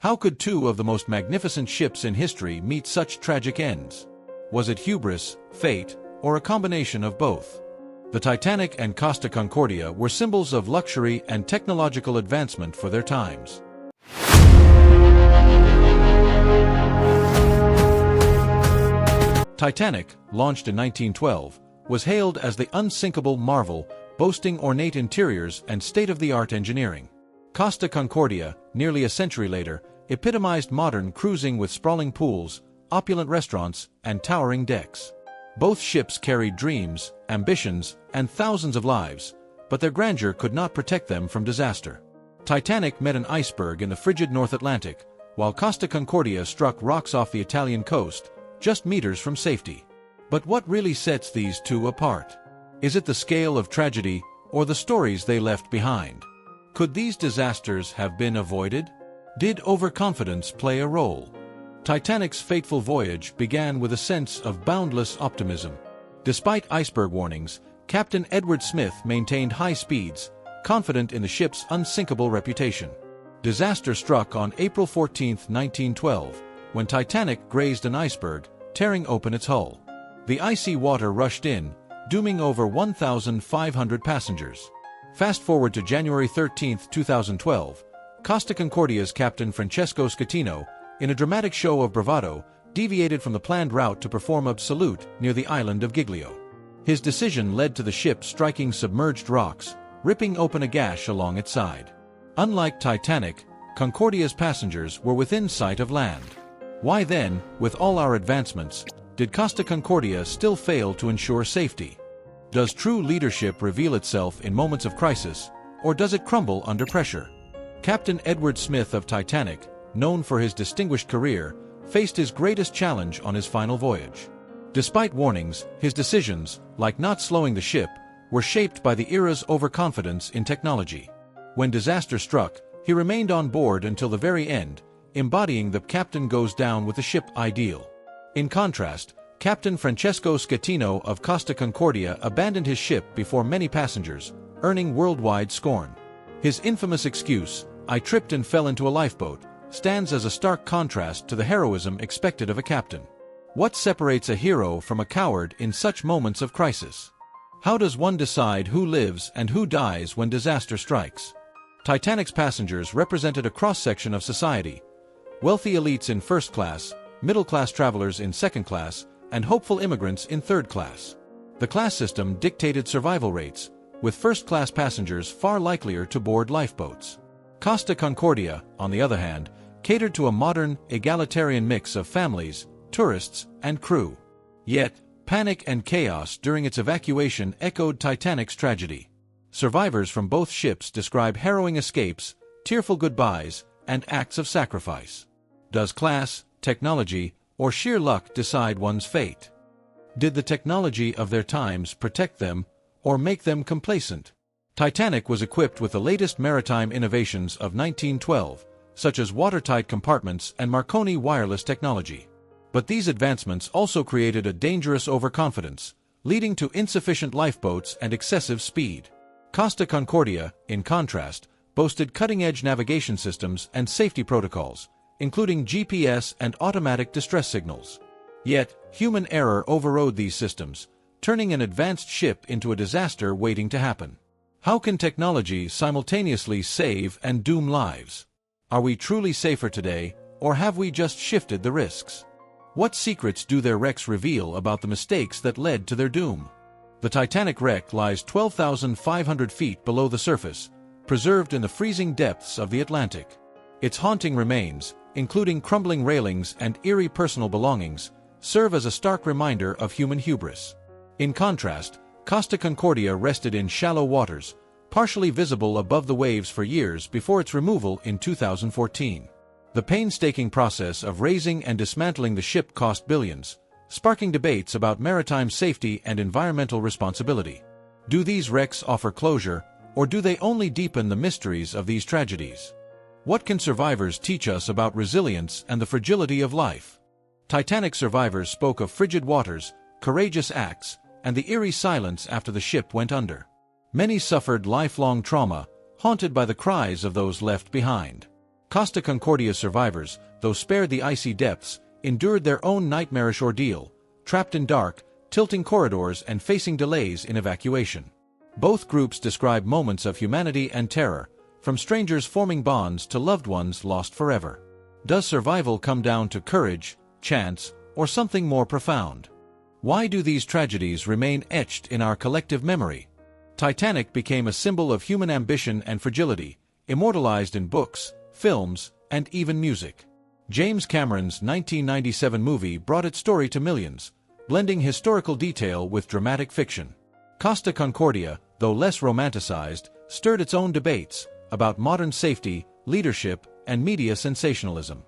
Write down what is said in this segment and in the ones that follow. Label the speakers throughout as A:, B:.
A: How could two of the most magnificent ships in history meet such tragic ends? Was it hubris, fate, or a combination of both? The Titanic and Costa Concordia were symbols of luxury and technological advancement for their times. Titanic, launched in 1912, was hailed as the unsinkable marvel, boasting ornate interiors and state-of-the-art engineering. Costa Concordia, nearly a century later, epitomized modern cruising with sprawling pools, opulent restaurants, and towering decks. Both ships carried dreams, ambitions, and thousands of lives, but their grandeur could not protect them from disaster. Titanic met an iceberg in the frigid North Atlantic, while Costa Concordia struck rocks off the Italian coast, just meters from safety. But what really sets these two apart? Is it the scale of tragedy, or the stories they left behind? Could these disasters have been avoided? Did overconfidence play a role? Titanic's fateful voyage began with a sense of boundless optimism. Despite iceberg warnings, Captain Edward Smith maintained high speeds, confident in the ship's unsinkable reputation. Disaster struck on April 14, 1912, when Titanic grazed an iceberg, tearing open its hull. The icy water rushed in, dooming over 1,500 passengers. Fast forward to January 13, 2012, Costa Concordia's captain Francesco Schettino, in a dramatic show of bravado, deviated from the planned route to perform a salute near the island of Giglio. His decision led to the ship striking submerged rocks, ripping open a gash along its side. Unlike Titanic, Concordia's passengers were within sight of land. Why then, with all our advancements, did Costa Concordia still fail to ensure safety? Does true leadership reveal itself in moments of crisis, or does it crumble under pressure? Captain Edward Smith of Titanic, known for his distinguished career, faced his greatest challenge on his final voyage. Despite warnings, his decisions, like not slowing the ship, were shaped by the era's overconfidence in technology. When disaster struck, he remained on board until the very end, embodying the captain goes down with the ship ideal. In contrast, Captain Francesco Schettino of Costa Concordia abandoned his ship before many passengers, earning worldwide scorn. His infamous excuse, "I tripped and fell into a lifeboat," stands as a stark contrast to the heroism expected of a captain. What separates a hero from a coward in such moments of crisis? How does one decide who lives and who dies when disaster strikes? Titanic's passengers represented a cross-section of society: wealthy elites in first class, middle-class travelers in second class, and hopeful immigrants in third class. The class system dictated survival rates, with first-class passengers far likelier to board lifeboats. Costa Concordia, on the other hand, catered to a modern, egalitarian mix of families, tourists, and crew. Yet, panic and chaos during its evacuation echoed Titanic's tragedy. Survivors from both ships describe harrowing escapes, tearful goodbyes, and acts of sacrifice. Does class, technology, or sheer luck decide one's fate? Did the technology of their times protect them, or make them complacent? Titanic was equipped with the latest maritime innovations of 1912, such as watertight compartments and Marconi wireless technology. But these advancements also created a dangerous overconfidence, leading to insufficient lifeboats and excessive speed. Costa Concordia, in contrast, boasted cutting-edge navigation systems and safety protocols, including GPS and automatic distress signals. Yet, human error overrode these systems, turning an advanced ship into a disaster waiting to happen. How can technology simultaneously save and doom lives? Are we truly safer today, or have we just shifted the risks? What secrets do their wrecks reveal about the mistakes that led to their doom? The Titanic wreck lies 12,500 feet below the surface, preserved in the freezing depths of the Atlantic. Its haunting remains, including crumbling railings and eerie personal belongings, serve as a stark reminder of human hubris. In contrast, Costa Concordia rested in shallow waters, partially visible above the waves for years before its removal in 2014. The painstaking process of raising and dismantling the ship cost billions, sparking debates about maritime safety and environmental responsibility. Do these wrecks offer closure, or do they only deepen the mysteries of these tragedies? What can survivors teach us about resilience and the fragility of life? Titanic survivors spoke of frigid waters, courageous acts, and the eerie silence after the ship went under. Many suffered lifelong trauma, haunted by the cries of those left behind. Costa Concordia's survivors, though spared the icy depths, endured their own nightmarish ordeal, trapped in dark, tilting corridors and facing delays in evacuation. Both groups describe moments of humanity and terror, from strangers forming bonds to loved ones lost forever. Does survival come down to courage, chance, or something more profound? Why do these tragedies remain etched in our collective memory? Titanic became a symbol of human ambition and fragility, immortalized in books, films, and even music. James Cameron's 1997 movie brought its story to millions, blending historical detail with dramatic fiction. Costa Concordia, though less romanticized, stirred its own debates about modern safety, leadership, and media sensationalism.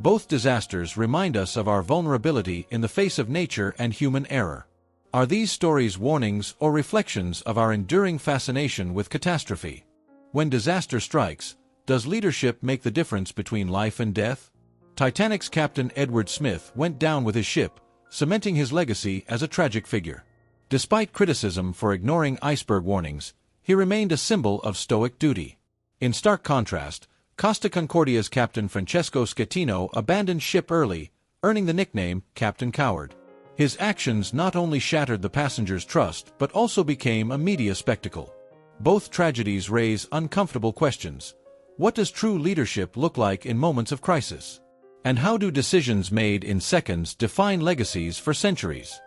A: Both disasters remind us of our vulnerability in the face of nature and human error. Are these stories warnings or reflections of our enduring fascination with catastrophe? When disaster strikes, does leadership make the difference between life and death? Titanic's Captain Edward Smith went down with his ship, cementing his legacy as a tragic figure. Despite criticism for ignoring iceberg warnings, he remained a symbol of stoic duty. In stark contrast, Costa Concordia's Captain Francesco Schettino abandoned ship early, earning the nickname Captain Coward. His actions not only shattered the passengers' trust but also became a media spectacle. Both tragedies raise uncomfortable questions. What does true leadership look like in moments of crisis? And how do decisions made in seconds define legacies for centuries?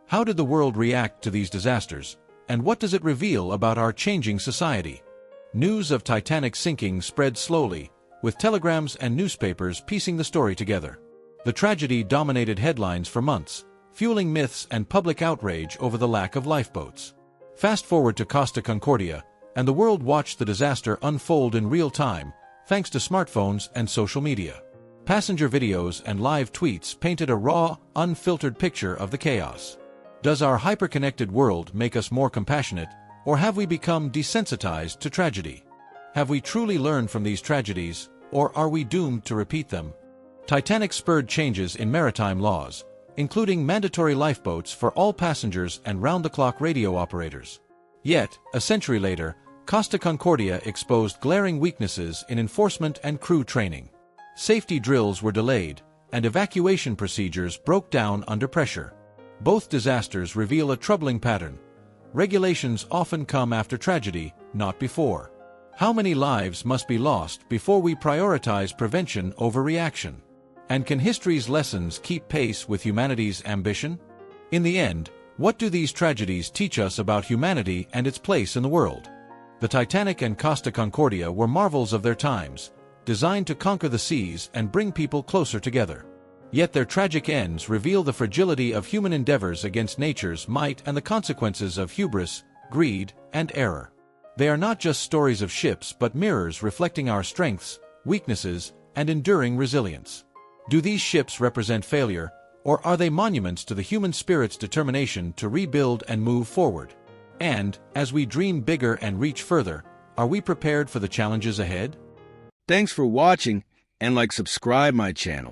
A: How did the world react to these disasters, and what does it reveal about our changing society? News of Titanic's sinking spread slowly, with telegrams and newspapers piecing the story together. The tragedy dominated headlines for months, fueling myths and public outrage over the lack of lifeboats. Fast forward to Costa Concordia, and the world watched the disaster unfold in real time, thanks to smartphones and social media. Passenger videos and live tweets painted a raw, unfiltered picture of the chaos. Does our hyper-connected world make us more compassionate, or have we become desensitized to tragedy? Have we truly learned from these tragedies, or are we doomed to repeat them? Titanic spurred changes in maritime laws, including mandatory lifeboats for all passengers and round-the-clock radio operators. Yet, a century later, Costa Concordia exposed glaring weaknesses in enforcement and crew training. Safety drills were delayed, and evacuation procedures broke down under pressure. Both disasters reveal a troubling pattern. Regulations often come after tragedy, not before. How many lives must be lost before we prioritize prevention over reaction? And can history's lessons keep pace with humanity's ambition? In the end, what do these tragedies teach us about humanity and its place in the world? The Titanic and Costa Concordia were marvels of their times, designed to conquer the seas and bring people closer together. Yet their tragic ends reveal the fragility of human endeavors against nature's might and the consequences of hubris, greed, and error. They are not just stories of ships but mirrors reflecting our strengths, weaknesses, and enduring resilience. Do these ships represent failure, or are they monuments to the human spirit's determination to rebuild and move forward? And, as we dream bigger and reach further, are we prepared for the challenges ahead?
B: Thanks for watching, and subscribe my channel.